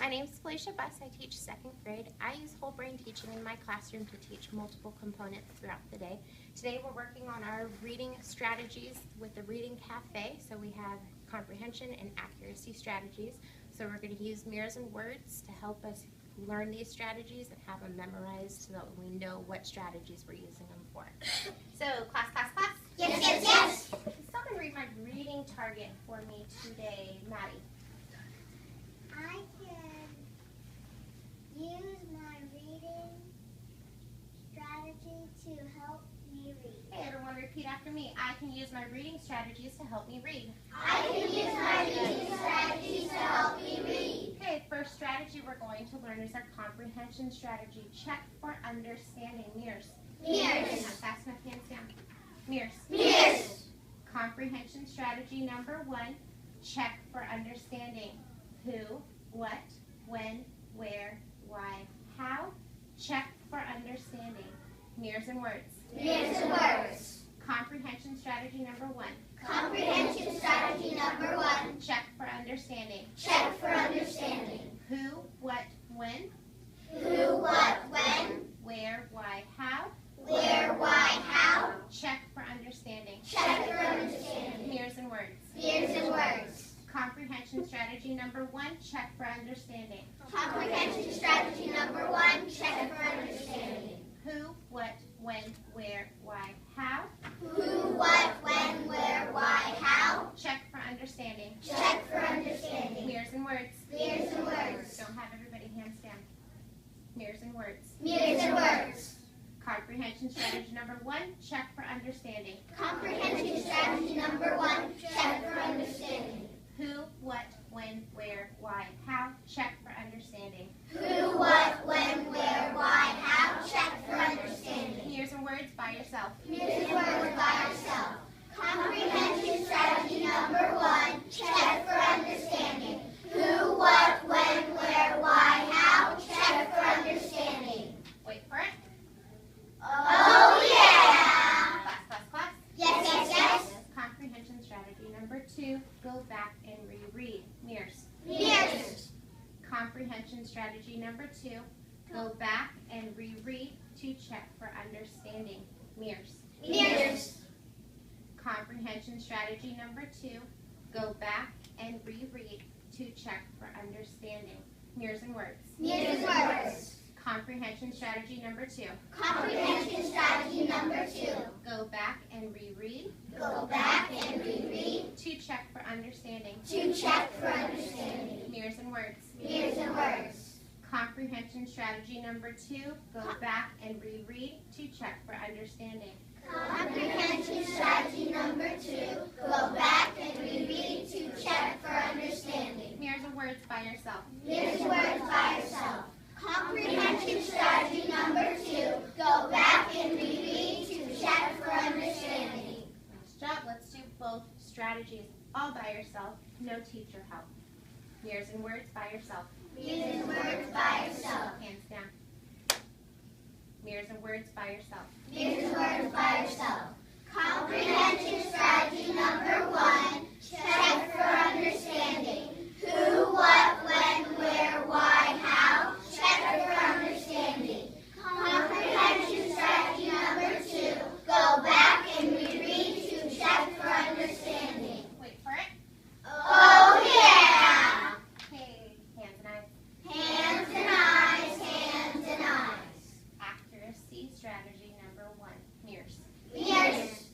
My name is Felicia Buss. I teach 2nd grade. I use whole brain teaching in my classroom to teach multiple components throughout the day. Today we're working on our reading strategies with the Reading Cafe. So we have comprehension and accuracy strategies. So we're going to use mirrors and words to help us learn these strategies and have them memorized so that we know what strategies we're using them for. So class. Yes. Can someone read my reading target for me today, Maddie? I can use my reading strategy to help me read. Hey, everyone, repeat after me. I can use my reading strategies to help me read. I can use my reading strategies to help me read. Okay, first strategy we're going to learn is our comprehension strategy. Check for understanding. Mirrors. Mirrors. Not fast enough, hands down. Mirrors. Mirrors. Comprehension strategy number 1. Check for understanding. Who, what, when, where, why, how. Check for understanding. Mirrors and words. Mirrors and words. Comprehension strategy number 1. Comprehension strategy number 1. Check for understanding. Check for understanding. Who, what, when. Who, what, when. Where, why, how. Where, why, how. Check for understanding. Check for understanding. Mirrors and words. Mirrors and words. Comprehension strategy number 1. Check for understanding. Comprehension strategy number 1. Check for understanding. Who, what, when, where, why, how. Who, what, when, where, why, how. Check for understanding. Check for understanding. Mirrors and words. Mirrors and words. Don't have everybody hands down. Mirrors and words. Mirrors and words. Comprehension strategy number 1. Check for understanding. Comprehension strategy number 1. Check for understanding. Who, what, when, where, why, how. Check for understanding. Who, what, when, where, why, how. Check for understanding. Mirrors and words by yourself. Mirrors and words by yourself. Comprehension strategy number 1. Check for understanding. Who, what, when, where, why, how. Check for understanding. Wait for it. Oh yeah! Class. Yes. Comprehension strategy number 2. Go back and reread. Mirrors. Mirrors. Comprehension strategy number 2. Go back and reread to check for understanding. Mirrors. Mirrors. Comprehension strategy number 2. Go back and reread to check for understanding. Mirrors and words. Mirrors and words. Comprehension strategy number 2. Comprehension strategy number 2. Go back and reread Go back and reread to check for understanding. to check for understanding. Mirrors and words. Mirrors and words. Comprehension strategy number 2. Go back and reread to check for understanding. Comprehension strategy number 2. Go back and reread to check for understanding. Mirrors and words by yourself. Mirrors and words by yourself. Comprehension strategy number 2. Go back and reread to check for understanding. Nice job. Let's do both strategies all by yourself. No teacher help. Mirrors and words by yourself. Mirrors and words by yourself. Hands down. Mirrors and words by yourself. Mirrors and words by yourself. Comprehension strategy number 1. Check for understanding. Who, what, when, where, why, how. Check for understanding. Comprehension strategy number 2. Go back and reread to check for understanding. Wait for it. Oh yeah! Okay, hands and eyes. Hands and eyes, hands and eyes. Accuracy strategy number 1. Mirrors. Mirrors.